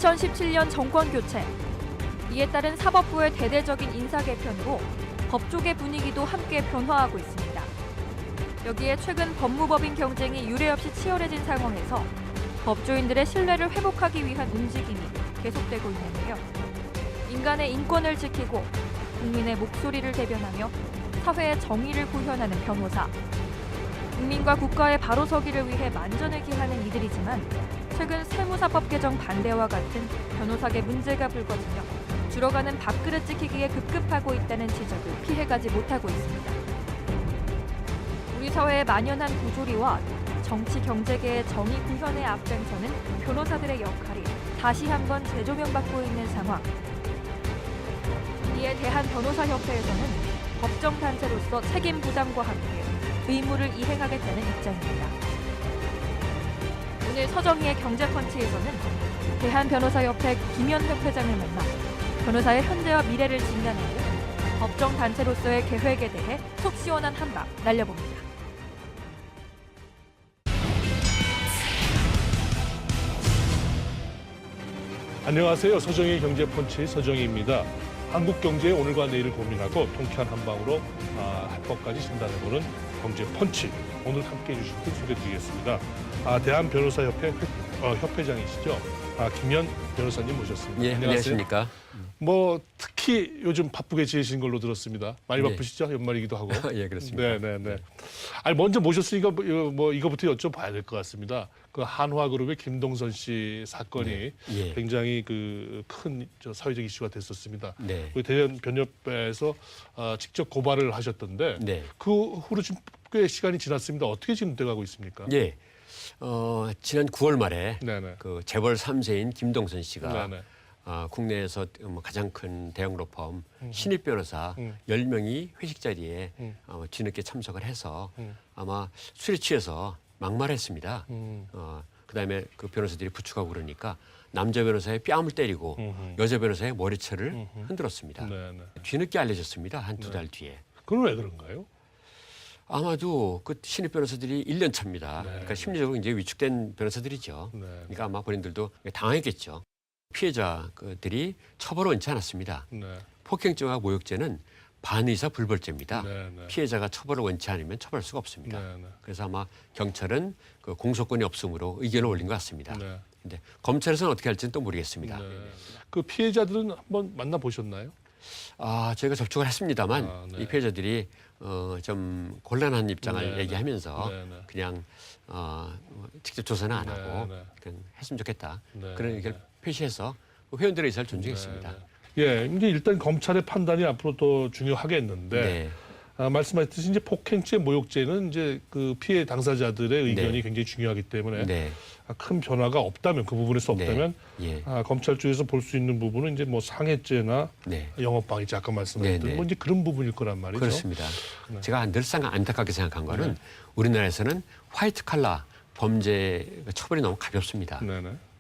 2017년 정권 교체. 이에 따른 사법부의 대대적인 인사 개편으로 법조계 분위기도 함께 변화하고 있습니다. 여기에 최근 법무법인 경쟁이 유례없이 치열해진 상황에서 법조인들의 신뢰를 회복하기 위한 움직임이 계속되고 있는데요. 인간의 인권을 지키고 국민의 목소리를 대변하며 사회의 정의를 구현하는 변호사. 국민과 국가의 바로 서기를 위해 만전을 기하는 이들이지만 최근 세무사법 개정 반대와 같은 변호사계 문제가 불거지며 줄어가는 밥그릇 지키기에 급급하고 있다는 지적을 피해가지 못하고 있습니다. 우리 사회에 만연한 부조리와 정치 경제계의 정의 구현에 앞장서는 변호사들의 역할이 다시 한번 재조명받고 있는 상황. 이에 대한변호사협회에서는 법정단체로서 책임 부담과 함께 의무를 이행하겠다는 입장입니다. 오늘 서정희의 경제펀치에서는 대한변호사협회 김현흑 회장을 만나 변호사의 현재와 미래를 진단하고 법정단체로서의 계획에 대해 속 시원한 한방 날려봅니다. 안녕하세요. 서정희 경제펀치 서정희입니다. 한국 경제의 오늘과 내일을 고민하고 통쾌한 한방으로 합법까지 진단해보는 경제펀치. 오늘 함께해 주실 분 소개드리겠습니다. 대한변호사협회 협회장이시죠. 김현 변호사님 모셨습니다. 예, 안녕하십니까. 뭐 특히 요즘 바쁘게 지내신 걸로 들었습니다. 많이 바쁘시죠? 연말이기도 하고. 예, 그렇습니다. 네. 아니 먼저 모셨으니까 뭐 이거부터 여쭤봐야 될 것 같습니다. 그 한화그룹의 김동선 씨 사건이 굉장히 그 큰 사회적 이슈가 됐었습니다. 네. 우리 대한변협회에서 직접 고발을 하셨던데 그 후로 지금 꽤 시간이 지났습니다. 어떻게 지금 돼가고 있습니까? 예. 지난 9월 말에 그 재벌 3세인 김동선 씨가 국내에서 가장 큰 대형 로펌 신입 변호사 10명이 회식 자리에 뒤늦게 참석을 해서 아마 술에 취해서 막말했습니다. 그다음에 그 변호사들이 부축하고 그러니까 남자 변호사의 뺨을 때리고 여자 변호사의 머리채를 흔들었습니다. 뒤늦게 알려졌습니다. 한두 달 뒤에. 그건 왜 그런가요? 아마도 그 신입 변호사들이 1년 차입니다. 그러니까 심리적으로 이제 위축된 변호사들이죠. 그러니까 아마 본인들도 당했겠죠. 피해자들이 처벌을 원치 않았습니다. 폭행죄와 모욕죄는 반의사 불벌죄입니다. 피해자가 처벌을 원치 않으면 처벌할 수가 없습니다. 그래서 아마 경찰은 그 공소권이 없으므로 의견을 올린 것 같습니다. 근데 검찰에서는 어떻게 할지는 또 모르겠습니다. 그 피해자들은 한번 만나보셨나요? 저희가 접촉을 했습니다만 이 피해자들이 좀 곤란한 입장을 얘기하면서 그냥 직접 조사는 안 하고 그냥 했으면 좋겠다. 그런 의견을 표시해서 회원들의 의사를 존중했습니다. 예, 이제 일단 검찰의 판단이 앞으로 더 중요하겠는데 말씀하셨듯이 이제 폭행죄, 모욕죄는 이제 그 피해 당사자들의 의견이 굉장히 중요하기 때문에 큰 변화가 없다면 그 부분에서 없다면 검찰 쪽에서 볼 수 있는 부분은 이제 뭐 상해죄나 영업방해죄 아까 말씀하셨던 뭐 이제 그런 부분일 거란 말이죠. 그렇습니다. 제가 늘상 안타깝게 생각한 거는 우리나라에서는 화이트 칼라 범죄 처벌이 너무 가볍습니다.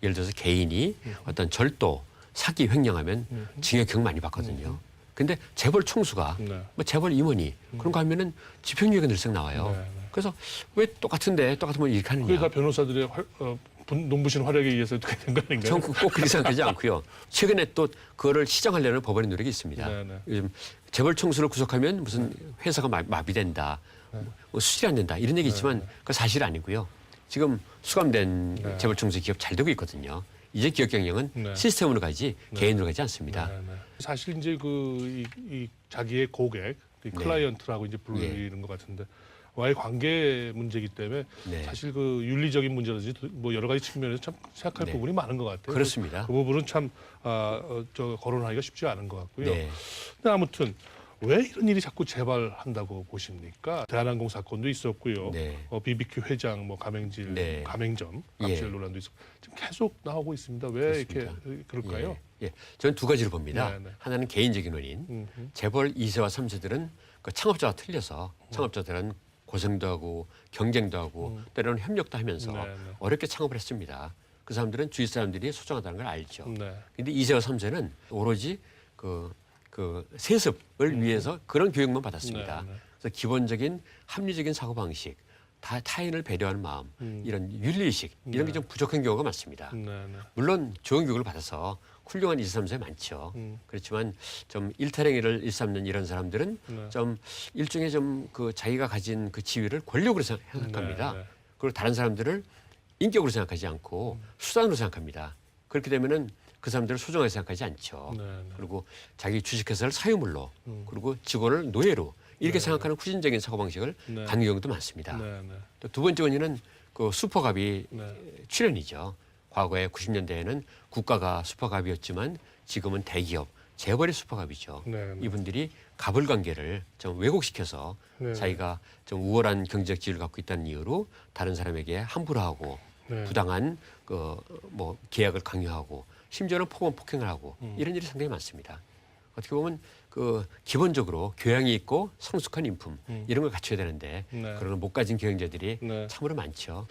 예를 들어서 개인이 어떤 절도, 사기 횡령하면 징역형 많이 받거든요. 근데 재벌 총수가 뭐 재벌 임원이 그런 거 하면은 집행유예가 늘상 나와요. 그래서 왜 똑같은데 똑같으면 이렇게 하느냐. 그게 다 변호사들의 눈부신 활약에 의해서 어떻게 된 거 아닌가요? 저는 꼭 그렇게 생각하지 않고요. 최근에 또 그거를 시정하려는 법원의 노력이 있습니다. 요즘 재벌 총수를 구속하면 무슨 회사가 마비된다, 뭐 수출이 안 된다 이런 얘기 있지만 그건 사실 아니고요. 지금 수감된 재벌 총수 기업 잘 되고 있거든요. 이제 기업 경영은 시스템으로 가지 개인으로 가지 않습니다. 사실 이제 이 자기의 고객, 클라이언트라고 이제 부르는 것 같은데 와의 관계 문제이기 때문에 사실 그 윤리적인 문제라든지 뭐 여러 가지 측면에서 참 생각할 부분이 많은 것 같아요. 그렇습니다. 그 부분은 참 거론하기가 쉽지 않은 것 같고요. 근데 아무튼 왜 이런 일이 자꾸 재발한다고 보십니까? 대한항공 사건도 있었고요. BBQ 회장, 뭐 가맹질, 가맹점, 갑질 논란도 있었고 지금 계속 나오고 있습니다. 왜 그렇습니다. 이렇게 그럴까요? 저는 두 가지로 봅니다. 하나는 개인적인 원인. 재벌 2세와 3세들은 그 창업자와 틀려서 창업자들은 고생도 하고 경쟁도 하고 때로는 협력도 하면서 어렵게 창업을 했습니다. 그 사람들은 주위 사람들이 소중하다는 걸 알죠. 근데 2세와 3세는 오로지 그 세습을 위해서 그런 교육만 받았습니다. 그래서 기본적인 합리적인 사고방식, 타인을 배려하는 마음, 이런 윤리의식 이런 게 좀 부족한 경우가 많습니다. 네, 네. 물론 좋은 교육을 받아서 훌륭한 23세 많죠. 그렇지만 좀 일타령이를 일삼는 이런 사람들은 네. 좀 일종의 좀 그 자기가 가진 그 지위를 권력으로 생각합니다. 네, 네. 그리고 다른 사람들을 인격으로 생각하지 않고 수단으로 생각합니다. 그렇게 되면은 그 사람들을 소중하게 생각하지 않죠. 네, 네. 그리고 자기 주식회사를 사유물로 그리고 직원을 노예로 이렇게 생각하는 후진적인 사고방식을 네. 갖는 경우도 많습니다. 네, 네. 또 두 번째 원인은 그 슈퍼갑이 네. 출현이죠. 과거에 90년대에는 국가가 슈퍼갑이었지만 지금은 대기업, 재벌이 슈퍼갑이죠. 네, 네. 이분들이 갑을 관계를 좀 왜곡시켜서 네. 자기가 좀 우월한 경제적 지위를 갖고 있다는 이유로 다른 사람에게 함부로 하고 네. 부당한 그 뭐 계약을 강요하고 심지어는 폭행을 하고 이런 일이 상당히 많습니다. 어떻게 보면 그 기본적으로 교양이 있고 성숙한 인품 이런 걸 갖춰야 되는데 네. 그런 걸 못 가진 경영자들이 네. 참으로 많죠.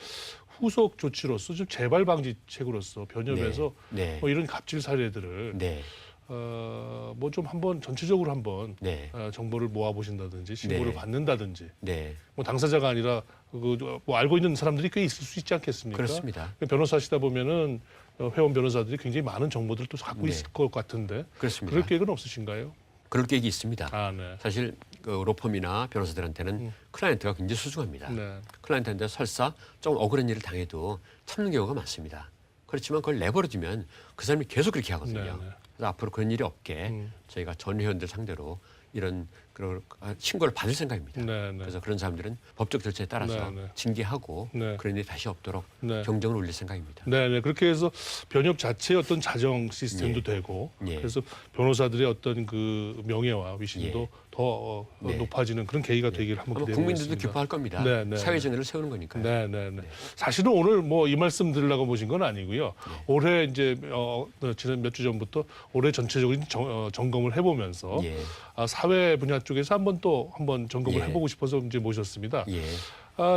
후속 조치로서 좀 재발 방지책으로서 변협에서 네. 뭐 이런 갑질 사례들을 네. 뭐 좀 한번 전체적으로 한번 네. 정보를 모아 보신다든지 신고를 네. 받는다든지 네. 뭐 당사자가 아니라 뭐 알고 있는 사람들이 꽤 있을 수 있지 않겠습니까? 그렇습니다. 변호사시다 보면은 회원 변호사들이 굉장히 많은 정보들을 또 갖고 네. 있을 것 같은데 그렇습니다. 그럴 계획은 없으신가요? 그럴 계획이 있습니다. 아, 네. 사실 그 로펌이나 변호사들한테는 클라이언트가 굉장히 소중합니다. 네. 클라이언트한테 설사 좀 억울한 일을 당해도 참는 경우가 많습니다. 그렇지만 그걸 내버려두면 그 사람이 계속 그렇게 하거든요. 네, 네. 그래서 앞으로 그런 일이 없게 저희가 전 회원들 상대로 이런 그런 신고를 받을 생각입니다. 네, 네. 그래서 그런 사람들은 법적 절차에 따라서 네, 네. 징계하고 네. 그런 일이 다시 없도록 네. 경정을 올릴 생각입니다. 네, 네. 그렇게 해서 변협 자체의 어떤 자정 시스템도 되고 예. 그래서 변호사들의 어떤 그 명예와 위신도 예. 더 네. 높아지는 그런 계기가 되기를 한번 아마 기대해 국민들도 보겠습니다. 기뻐할 겁니다. 네, 네, 사회 네. 정의를 세우는 거니까요. 네, 네, 네. 사실은 오늘 뭐 이 말씀 드리려고 모신 건 아니고요. 올해 이제 지난 몇 주 전부터 올해 전체적인 점검을 해보면서 예. 사회 분야 쪽에서 한번 점검을 예. 해보고 싶어서 이제 모셨습니다. 예.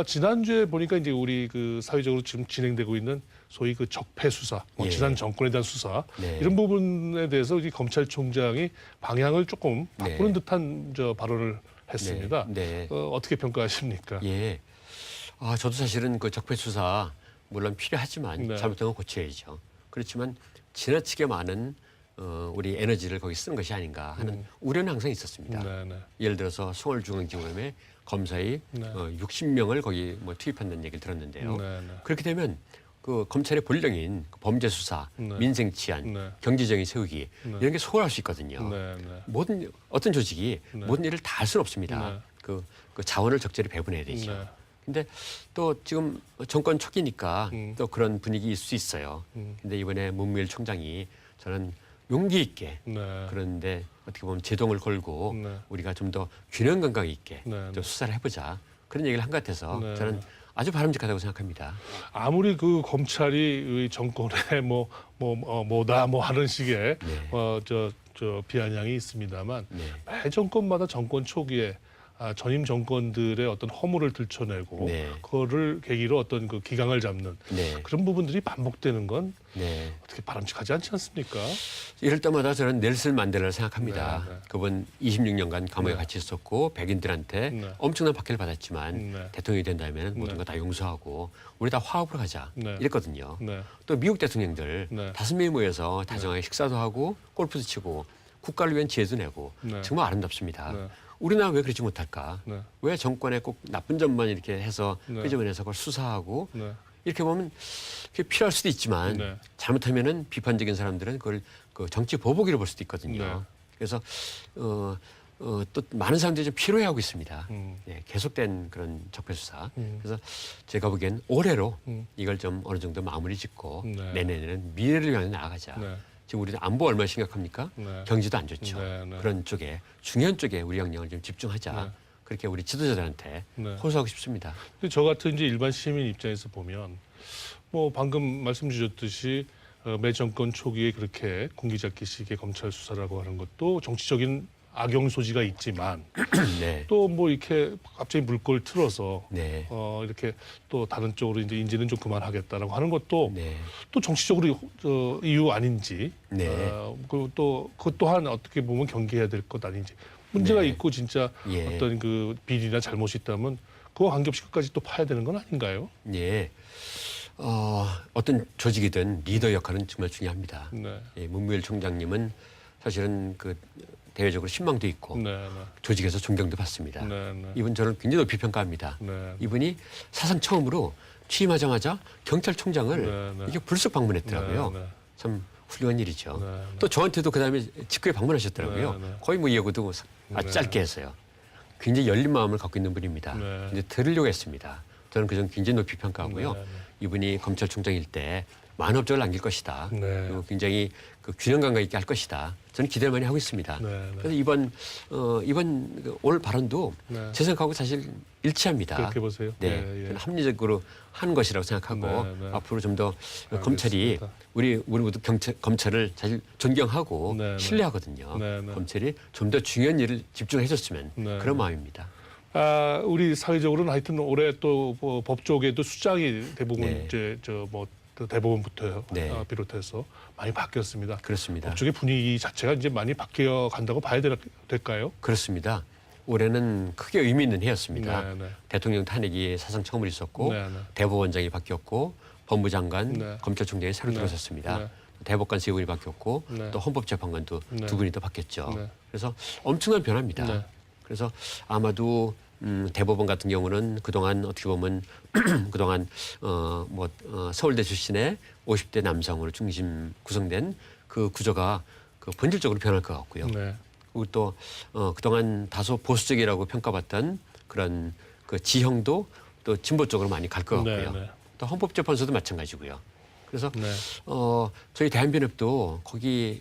지난주에 보니까 이제 우리 그 사회적으로 지금 진행되고 있는 소위 그 적폐 수사, 예. 지난 정권에 대한 수사 네. 이런 부분에 대해서 이 검찰총장이 방향을 조금 네. 바꾸는 듯한 발언을 했습니다. 네. 네. 어떻게 평가하십니까? 예. 저도 사실은 그 적폐 수사 물론 필요하지만 네. 잘못된 건 고쳐야죠. 그렇지만 지나치게 많은 우리 에너지를 거기 쓰는 것이 아닌가 하는 우려는 항상 있었습니다. 네, 네. 예를 들어서 서울중앙지검에 검사의 60명을 거기 뭐 투입한다는 얘기를 들었는데요. 네, 네. 그렇게 되면 그 검찰의 본령인 범죄 수사, 네. 민생 치안, 네. 경제정의 세우기 이런 게 소홀할 수 있거든요. 네, 네. 모든 어떤 조직이 네. 모든 일을 다 할 수는 없습니다. 네. 그 자원을 적절히 배분해야 되죠. 네. 근데 또 지금 정권 초기니까 또 그런 분위기일 수 있어요. 음. 근데 이번에 문무일 총장이 저는 용기 있게 네. 그런데 어떻게 보면 제동을 걸고 네. 우리가 좀 더 균형 감각 있게 네. 좀 수사를 해보자 그런 얘기를 한 것 같아서 네. 저는 아주 바람직하다고 생각합니다. 아무리 그 검찰이 이 정권에 뭐다 하는 식의 네. 저 비아냥이 있습니다만 네. 매 정권마다 정권 초기에 전임 정권들의 어떤 허물을 들춰내고 네. 그거를 계기로 어떤 그 기강을 잡는 네. 그런 부분들이 반복되는 건 네. 어떻게 바람직하지 않지 않습니까? 이럴 때마다 저는 넬슨 만델라를 생각합니다. 네, 네. 그분 26년간 감옥에 네. 갇혀 있었고 백인들한테 네. 엄청난 박해를 받았지만 네. 대통령이 된다면 모든 네. 거 다 용서하고 우리 다 화합으로 가자 네. 이랬거든요. 네. 또 미국 대통령들 네. 5명이 모여서 다정하게 식사도 하고 골프도 치고 국가를 위한 지혜도 내고 네. 정말 아름답습니다. 네. 우리나라 왜 그러지 못할까? 네. 왜 정권에 꼭 나쁜 점만 이렇게 해서 네. 끄집어내서 그걸 수사하고 네. 이렇게 보면 그게 필요할 수도 있지만 네. 잘못하면은 비판적인 사람들은 그걸 그 정치 보복이라고 볼 수도 있거든요. 네. 그래서 또 많은 사람들이 좀 피로해하고 있습니다. 음. 예, 계속된 그런 적폐 수사. 그래서 제가 보기엔 올해로 이걸 좀 어느 정도 마무리 짓고 네. 내년에는 미래를 향해 나아가자. 네. 지금 우리 안보 얼마나 심각합니까? 네. 경제도 안 좋죠. 네, 네. 그런 쪽에 중요한 쪽에 우리 역량을 좀 집중하자. 네. 그렇게 우리 지도자들한테 네. 호소하고 싶습니다. 근데 저 같은 이제 일반 시민 입장에서 보면 뭐 방금 말씀 주셨듯이 매 정권 초기에 그렇게 공기잡기식의 검찰 수사라고 하는 것도 정치적인 악용 소지가 있지만 네. 또 뭐 이렇게 갑자기 물꼬를 틀어서 네. 이렇게 또 다른 쪽으로 이제 인지는 좀 그만하겠다라고 하는 것도 네. 또 정치적으로 이유 아닌지 네. 그리고 또 그것 또한 어떻게 보면 경계해야 될 것 아닌지 문제가 네. 있고 진짜 예. 어떤 그 비리나 잘못이 있다면 그와 관계없이 끝까지 또 파야 되는 건 아닌가요? 예. 어떤 조직이든 리더 역할은 정말 중요합니다. 네. 예, 문무일 총장님은 사실은 그 대외적으로 신망도 있고 네, 네. 조직에서 존경도 받습니다. 네, 네. 이분 저를 굉장히 높이 평가합니다. 네. 이분이 사상 처음으로 취임하자마자 경찰총장을 네, 네. 이게 불쑥 방문했더라고요. 네, 네. 참 훌륭한 일이죠. 네, 네. 또 저한테도 그다음에 직후에 방문하셨더라고요. 네, 네. 거의 뭐 예고도 아주 네. 짧게 했어요. 굉장히 열린 마음을 갖고 있는 분입니다. 네. 이제 들으려고 했습니다. 저는 그점 굉장히 높이 평가하고요. 네, 네. 이분이 검찰총장일 때 많은 업적을 남길 것이다. 네. 그리고 굉장히 그 균형 감각 있게 할 것이다. 저는 기대를 많이 하고 있습니다. 네, 네. 그래서 이번 올 발언도 네. 제 생각하고 사실 일치합니다. 그렇게 보세요. 네, 예, 예. 저는 합리적으로 한 것이라고 생각하고 네, 네. 앞으로 좀 더 검찰이 알겠습니다. 우리 모두 검찰을 사실 존경하고 네, 네. 신뢰하거든요. 네, 네. 검찰이 좀 더 중요한 일을 집중해줬으면 네, 그런 네. 마음입니다. 우리 사회적으로는 하여튼 올해 또 뭐 법조계도 수장이 대부분 네. 이제 뭐 대법원부터 네. 비롯해서 많이 바뀌었습니다. 그렇습니다. 법조계 분위기 자체가 이제 많이 바뀌어 간다고 봐야 될까요? 그렇습니다. 올해는 크게 의미 있는 해였습니다. 네, 네. 대통령 탄핵이 사상 처음으로 있었고 네, 네. 대법원장이 바뀌었고 법무장관, 네. 검찰총장이 새로 네. 들어섰습니다. 네. 대법관 세 분이 바뀌었고 네. 또 헌법재판관도 네. 두 분이 더 바뀌었죠. 네. 그래서 엄청난 변화입니다. 네. 그래서 아마도 대법원 같은 경우는 그동안 어떻게 보면 그동안 서울대 출신의 50대 남성으로 중심 구성된 그 구조가 그 본질적으로 변할 것 같고요. 네. 그리고 또 그동안 다소 보수적이라고 평가받던 그런 그 지형도 또 진보 쪽으로 많이 갈 것 같고요. 네, 네. 또 헌법재판소도 마찬가지고요. 그래서 네. 저희 대한변협도 거기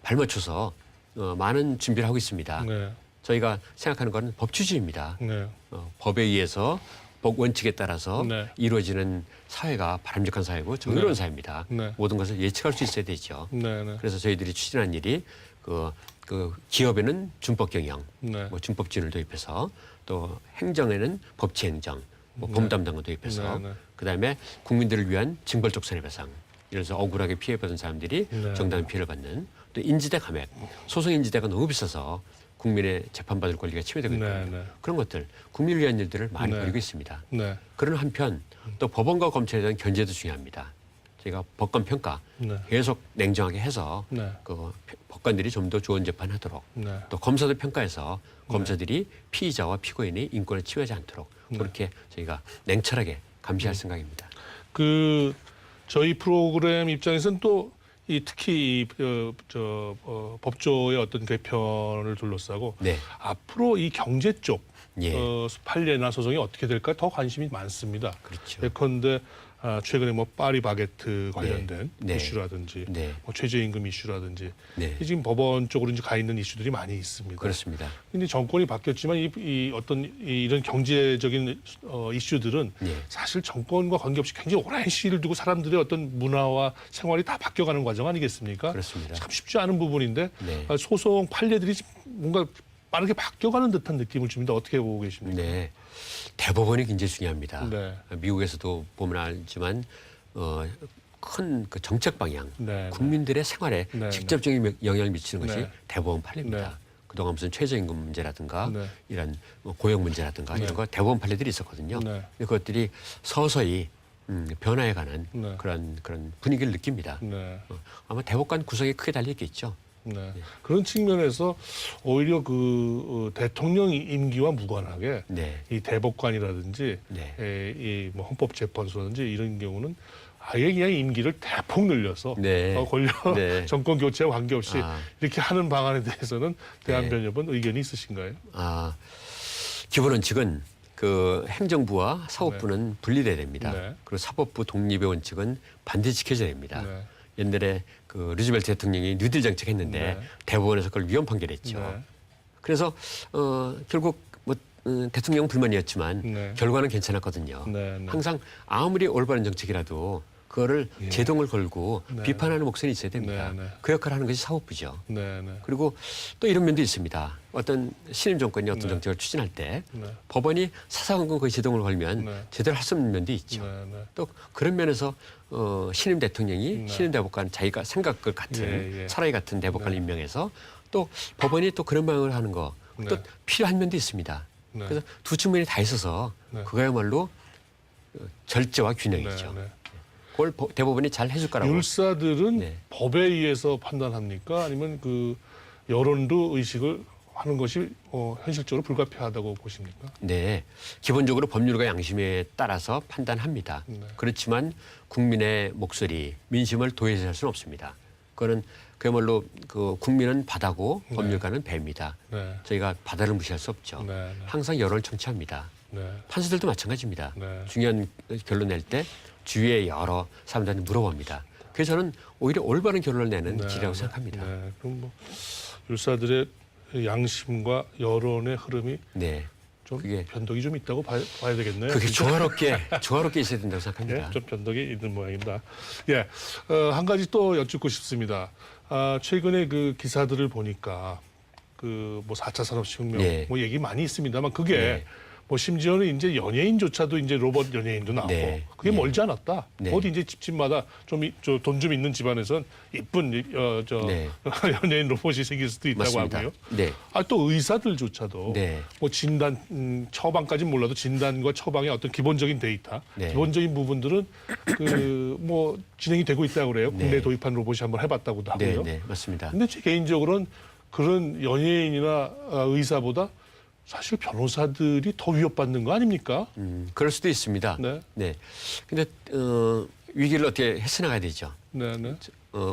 발맞춰서 많은 준비를 하고 있습니다. 네. 저희가 생각하는 것은 법치주의입니다. 네. 법에 의해서 법 원칙에 따라서 네. 이루어지는 사회가 바람직한 사회고 정의로운 네. 사회입니다. 네. 모든 것을 예측할 수 있어야 되죠. 네. 네. 그래서 저희들이 추진한 일이 그 기업에는 준법 경영, 네. 뭐 준법진을 도입해서 또 행정에는 법치행정, 뭐 법무담당을 도입해서 네, 네. 그다음에 국민들을 위한 징벌적 손해배상. 예를 들어서 억울하게 피해받은 사람들이 네. 정당한 피해를 받는 또 인지대 감액, 소송 인지대가 너무 비싸서 국민의 재판받을 권리가 침해되고 있거든요. 네, 네. 그런 것들, 국민을 위한 일들을 많이 네. 벌이고 있습니다. 네. 그런 한편 또 법원과 검찰에 대한 견제도 중요합니다. 저희가 법관 평가 네. 계속 냉정하게 해서 네. 그 법관들이 좀 더 좋은 재판하도록 네. 또 검사들 평가에서 검사들이 피의자와 피고인의 인권을 침해하지 않도록 그렇게 저희가 냉철하게 감시할 생각입니다. 저희 프로그램 입장에서는 또 특히 법조의 어떤 개편을 둘러싸고 네. 앞으로 이 경제 쪽 예. 판례나 소송이 어떻게 될까 더 관심이 많습니다. 그렇죠. 예컨대 최근에 뭐 파리바게트 관련된 네. 이슈라든지 네. 뭐 최저임금 이슈라든지 네. 지금 법원 쪽으로 이제 가 있는 이슈들이 많이 있습니다. 그렇습니다. 근데 정권이 바뀌었지만 이런 경제적인 이슈들은 예. 사실 정권과 관계없이 굉장히 오랜 시일을 두고 사람들의 어떤 문화와 생활이 다 바뀌어가는 과정 아니겠습니까? 그렇습니다. 참 쉽지 않은 부분인데 네. 소송 판례들이 뭔가 빠르게 바뀌어가는 듯한 느낌을 줍니다. 어떻게 보고 계십니까? 네. 대법원이 굉장히 중요합니다. 네. 미국에서도 보면 알지만 큰 그 정책 방향, 네, 국민들의 생활에 네, 직접적인 영향을 미치는 것이 네. 대법원 판례입니다. 네. 그동안 무슨 최저임금 문제라든가 네. 이런 고용 문제라든가 네. 이런 거 대법원 판례들이 있었거든요. 네. 그것들이 서서히 변화해가는 네. 그런 분위기를 느낍니다. 네. 아마 대법관 구성이 크게 달려있겠죠. 네. 그런 측면에서 오히려 대통령 임기와 무관하게 네. 이 대법관이라든지 네. 이 뭐 헌법재판소라든지 이런 경우는 아예 그냥 임기를 대폭 늘려서 네. 네. 정권 교체와 관계없이 아. 이렇게 하는 방안에 대해서는 대한변협은 의견이 있으신가요? 기본 원칙은 그 행정부와 사법부는 분리돼야 됩니다. 네. 그리고 사법부 독립의 원칙은 반드시 지켜져야 됩니다. 네. 옛날에 그 루즈벨트 대통령이 뉴딜 정책했는데 네. 대법원에서 그걸 위헌 판결했죠. 네. 그래서 결국 뭐 대통령 불만이었지만 네. 결과는 괜찮았거든요. 네, 네. 항상 아무리 올바른 정책이라도 그거를 예. 제동을 걸고 네. 비판하는 목소리 있어야 됩니다. 네, 네. 그 역할을 하는 것이 사법부죠. 네, 네. 그리고 또 이런 면도 있습니다. 어떤 신임 정권이 어떤 네. 정책을 추진할 때 네. 법원이 사사건건 그 제동을 걸면 네. 제대로 할 수 없는 면도 있죠. 네, 네. 또 그런 면에서 신임 대통령이 네. 신임 대법관 자기가 생각을 같은 예, 예. 사라이 같은 대법관을 네. 임명해서 또 법원이 또 그런 방향을 하는 거 또 네. 필요한 면도 있습니다. 네. 그래서 두 측면이 다 있어서 네. 그거야말로 절제와 균형이죠. 네, 네. 그걸 대법원이 잘 해줄 거라고. 율사들은 네. 법에 의해서 판단합니까? 아니면 그 여론도 의식을 하는 것이 현실적으로 불가피하다고 보십니까? 네, 기본적으로 법률과 양심에 따라서 판단합니다. 네. 그렇지만 국민의 목소리, 민심을 도외시할 수는 없습니다. 그거는 그야말로 그 국민은 바다고 네. 법률가는 배입니다. 네. 저희가 바다를 무시할 수 없죠. 네, 네. 항상 여론을 청취합니다. 네. 판사들도 마찬가지입니다. 네. 중요한 결론 낼 때 주위의 여러 사람들한테 물어봅니다. 그래서 저는 오히려 올바른 결론을 내는 길이라고 생각합니다. 네. 그럼 뭐 율사들의 양심과 여론의 흐름이 네, 좀 그게 변덕이 좀 있다고 봐야 되겠네요. 그게 그죠? 조화롭게 있어야 된다고 생각합니다. 예, 좀 변덕이 있는 모양입니다. 예, 한 가지 또 여쭙고 싶습니다. 최근에 그 기사들을 보니까 그 뭐 4차 산업혁명 네. 뭐 얘기 많이 있습니다만 그게 네. 뭐 심지어는 이제 연예인조차도 이제 로봇 연예인도 나오고 네. 그게 네. 멀지 않았다. 네. 어디 이제 집집마다 돈 좀 있는 집안에선 이쁜 네. 연예인 로봇이 생길 수도 있다고 맞습니다. 하고요. 네. 또 의사들조차도 네. 뭐 진단 처방까지는 몰라도 진단과 처방의 어떤 기본적인 데이터, 네. 기본적인 부분들은 그 뭐 진행이 되고 있다고 그래요. 네. 국내 도입한 로봇이 한번 해봤다고도 네, 하고요. 네, 맞습니다. 근데 제 개인적으로는 그런 연예인이나 의사보다 사실 변호사들이 더 위협받는 거 아닙니까? 그럴 수도 있습니다. 네. 네. 근데 위기를 어떻게 헤쳐나가야 되죠. 네, 네.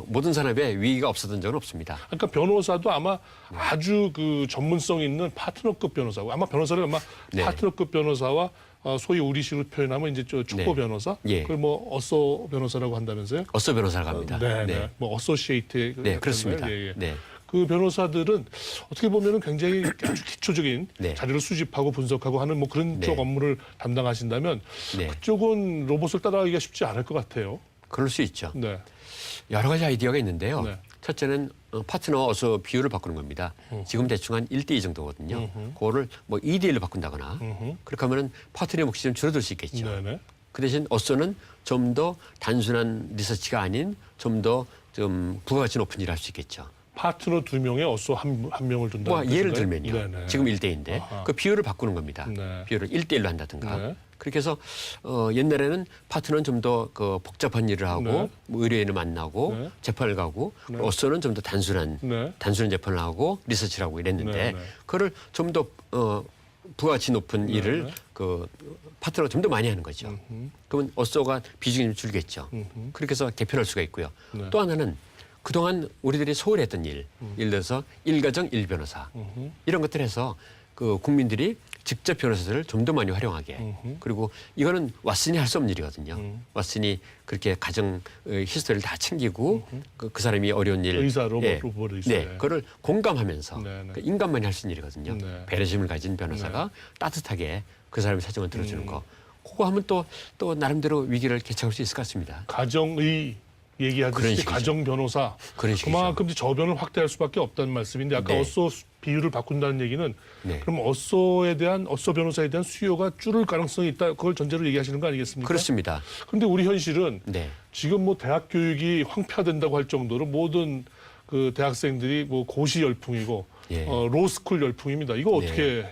모든 산업에 위기가 없었던 적은 없습니다. 그러니까 변호사도 아마 아주 그 전문성 있는 파트너급 변호사고 아마 변호사를 아마 네. 파트너급 변호사와 소위 우리식으로 표현하면 이제 축구 네. 변호사, 예. 그걸 뭐 어소 변호사라고 한다면서요? 어서 변호사라고 합니다. 네, 네. 뭐 어소시에이트 네, 그렇습니다. 예, 예. 네. 그 변호사들은 어떻게 보면은 굉장히 아주 기초적인 네. 자료를 수집하고 분석하고 하는 뭐 그런 네. 쪽 업무를 담당하신다면 네. 그쪽은 로봇을 따라가기가 쉽지 않을 것 같아요. 그럴 수 있죠. 네. 여러 가지 아이디어가 있는데요. 네. 첫째는 파트너 어서 비율을 바꾸는 겁니다. 지금 대충 한 1대2 정도거든요. 그거를 뭐 2대1로 바꾼다거나 그렇게 하면은 파트너의 몫이 좀 줄어들 수 있겠죠. 네네. 그 대신 어서는 좀 더 단순한 리서치가 아닌 좀 더 좀 부가가치 높은 일을 할 수 있겠죠. 파트너 2명에 어소 한 명을 둔다. 뭐 예를 들면요. 네네. 지금 1대2인데 아하. 그 비율을 바꾸는 겁니다. 네. 비율을 1대1로 한다든가. 네. 그렇게 해서 옛날에는 파트너는 좀 더 그 복잡한 일을 하고 네. 뭐 의뢰인을 만나고 네. 재판을 가고 네. 어서는 좀 더 단순한 네. 재판을 하고 리서치를 하고 이랬는데 네, 네. 그거를 좀 더 부가가치 높은 일을 네. 그 파트너가 좀 더 많이 하는 거죠. 그러면 어서가 비중이 좀 줄겠죠. 그렇게 해서 개편할 수가 있고요. 네. 또 하나는 그동안 우리들이 소홀히 했던 일, 예를 들어서 일가정 일변호사 이런 것들 해서 그 국민들이 직접 변호사들을 좀 더 많이 활용하게 그리고 이거는 왓슨이 할 수 없는 일이거든요. 왓슨이 그렇게 가정 히스토리를 다 챙기고 그 사람이 어려운 일 의사, 로봇 의사. 네, 그걸 공감하면서 네, 네. 그 인간만이 할 수 있는 일이거든요. 네. 배려심을 가진 변호사가 따뜻하게 그 사람의 사정을 들어주는 거. 그거 하면 또 나름대로 위기를 개척할 수 있을 것 같습니다. 가정의 그런 얘기하듯이 식이죠. 가정 변호사 그런 식이죠. 그만큼 이제 저변을 확대할 수밖에 없다는 말씀인데 아까 네. 어소 비율을 바꾼다는 얘기는 네. 그럼 어소 변호사에 대한 수요가 줄을 가능성이 있다 그걸 전제로 얘기하시는 거 아니겠습니까? 그렇습니다. 그런데 우리 현실은 네. 지금 뭐 대학 교육이 황폐화된다고 할 정도로 모든 그 대학생들이 뭐 고시 열풍이고 예. 로스쿨 열풍입니다. 이거 어떻게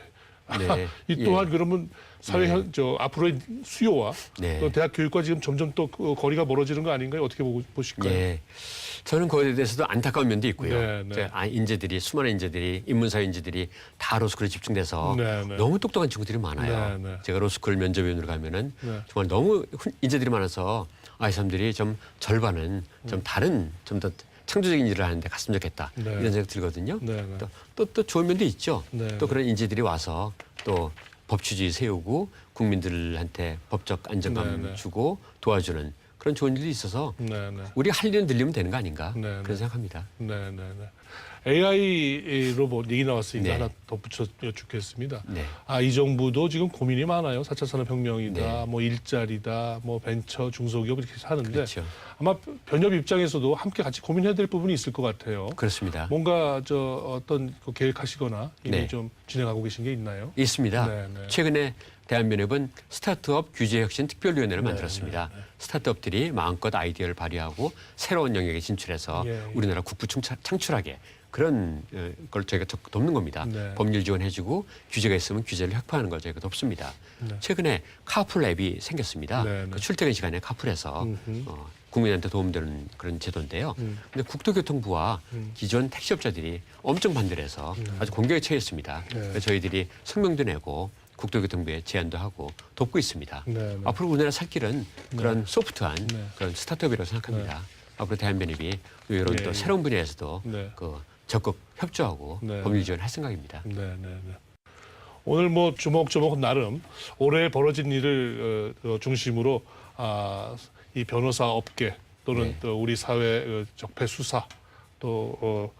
네. 이 또한 예. 그러면 사회 앞으로의 수요와 네. 또 대학 교육과 지금 점점 또 거리가 멀어지는 거 아닌가요? 어떻게 보실까요? 예. 저는 그거에 대해서도 안타까운 면도 있고요. 네, 네. 수많은 인재들이, 인문사회 인재들이 다 로스쿨에 집중돼서 네, 네. 너무 똑똑한 친구들이 많아요. 네, 네. 제가 로스쿨 면접위원으로 가면은 네. 정말 너무 인재들이 많아서 이 사람들이 좀 절반은 좀 다른, 좀 더 창조적인 일을 하는데 갔으면 좋겠다. 네. 이런 생각 들거든요. 네, 네. 또 좋은 면도 있죠. 네, 또 네. 그런 인재들이 와서 또 법치주의 세우고 국민들한테 법적 안정감 네, 네. 주고 도와주는 그런 좋은 일이 있어서 네, 네. 우리가 할 일은 늘리면 되는 거 아닌가 네, 네. 그런 생각합니다. 네, 네, 네. AI 로봇 얘기 나왔으니까 네. 하나 덧붙여 여쭙겠습니다. 네. 이 정부도 지금 고민이 많아요. 4차 산업혁명이다, 네. 뭐 일자리다, 뭐 벤처, 중소기업 이렇게 하는데 그렇죠. 아마 변협 입장에서도 함께 같이 고민해야 될 부분이 있을 것 같아요. 그렇습니다. 뭔가 어떤 거 계획하시거나 이미 네. 좀 진행하고 계신 게 있나요? 있습니다. 네, 네. 최근에 대한변협은 스타트업 규제혁신 특별위원회를 네, 만들었습니다. 스타트업들이 마음껏 아이디어를 발휘하고 새로운 영역에 진출해서 예, 예. 우리나라 국부 창출하게 그런 걸 저희가 돕는 겁니다. 네. 법률 지원해주고 규제가 있으면 규제를 획파하는 걸 저희가 돕습니다. 네. 최근에 카풀 앱이 생겼습니다. 네, 네. 그 출퇴근 시간에 카풀해서 국민한테 도움되는 그런 제도인데요. 근데 국토교통부와 기존 택시업자들이 엄청 반대를 해서 아주 공격에 처했습니다. 네. 그래서 저희들이 성명도 내고 국토교통부에 제안도 하고 돕고 있습니다. 네, 네. 앞으로 우리나라 살 길은 그런 소프트한 네. 그런 스타트업이라고 생각합니다. 앞으로 대한변협이 또 이런 예, 또 예. 새로운 분야에서도 네. 그 적극 협조하고 네. 법률 지원할 생각입니다. 네, 네, 네. 오늘 뭐 조목조목 나름 올해 벌어진 일을 중심으로 이 변호사 업계 또는 네. 또 우리 사회 적폐 수사 또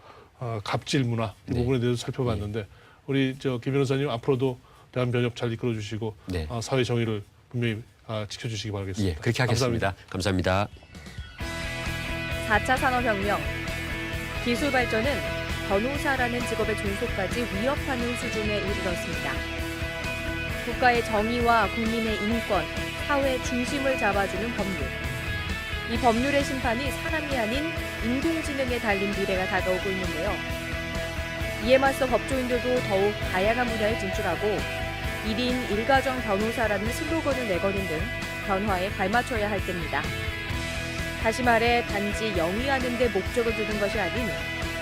갑질 문화 이 네. 부분에 대해서 살펴봤는데 우리 김 변호사님 앞으로도 대한변협 잘 이끌어 주시고 네. 사회 정의를 분명히 지켜주시기 바라겠습니다. 예, 그렇게 하겠습니다. 감사합니다. 4차 산업혁명. 기술 발전은 변호사라는 직업의 존속까지 위협하는 수준에 이르렀습니다. 국가의 정의와 국민의 인권, 사회 중심을 잡아주는 법률. 이 법률의 심판이 사람이 아닌 인공지능에 달린 미래가 다가오고 있는데요. 이에 맞서 법조인들도 더욱 다양한 분야에 진출하고 1인 1가정 변호사라는 슬로건을 내거는 등 변화에 발맞춰야 할 때입니다. 다시 말해 단지 영위하는 데 목적을 두는 것이 아닌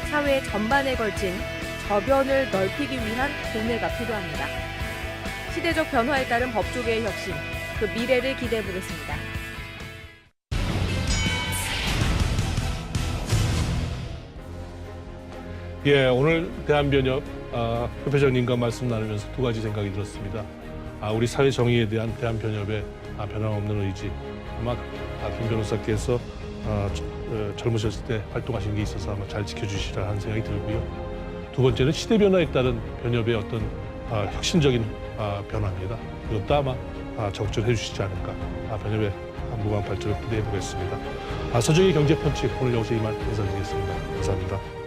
사회 전반에 걸친 저변을 넓히기 위한 고뇌가 필요합니다. 시대적 변화에 따른 법조계의 혁신, 그 미래를 기대해 보겠습니다. 예, 오늘 대한변협 협회장님과 말씀 나누면서 두 가지 생각이 들었습니다. 우리 사회 정의에 대한 대한변협의 변함없는 의지. 아마 김 변호사께서 젊으셨을 때 활동하신 게 있어서 아마 잘 지켜주시라 하는 생각이 들고요. 두 번째는 시대 변화에 따른 변협의 어떤 혁신적인 변화입니다. 이것도 아마 적절해 주시지 않을까. 변협의 무궁한 발전을 기대해 보겠습니다. 서정의 경제펀치 오늘 여기서 이만 인사드리겠습니다. 감사합니다.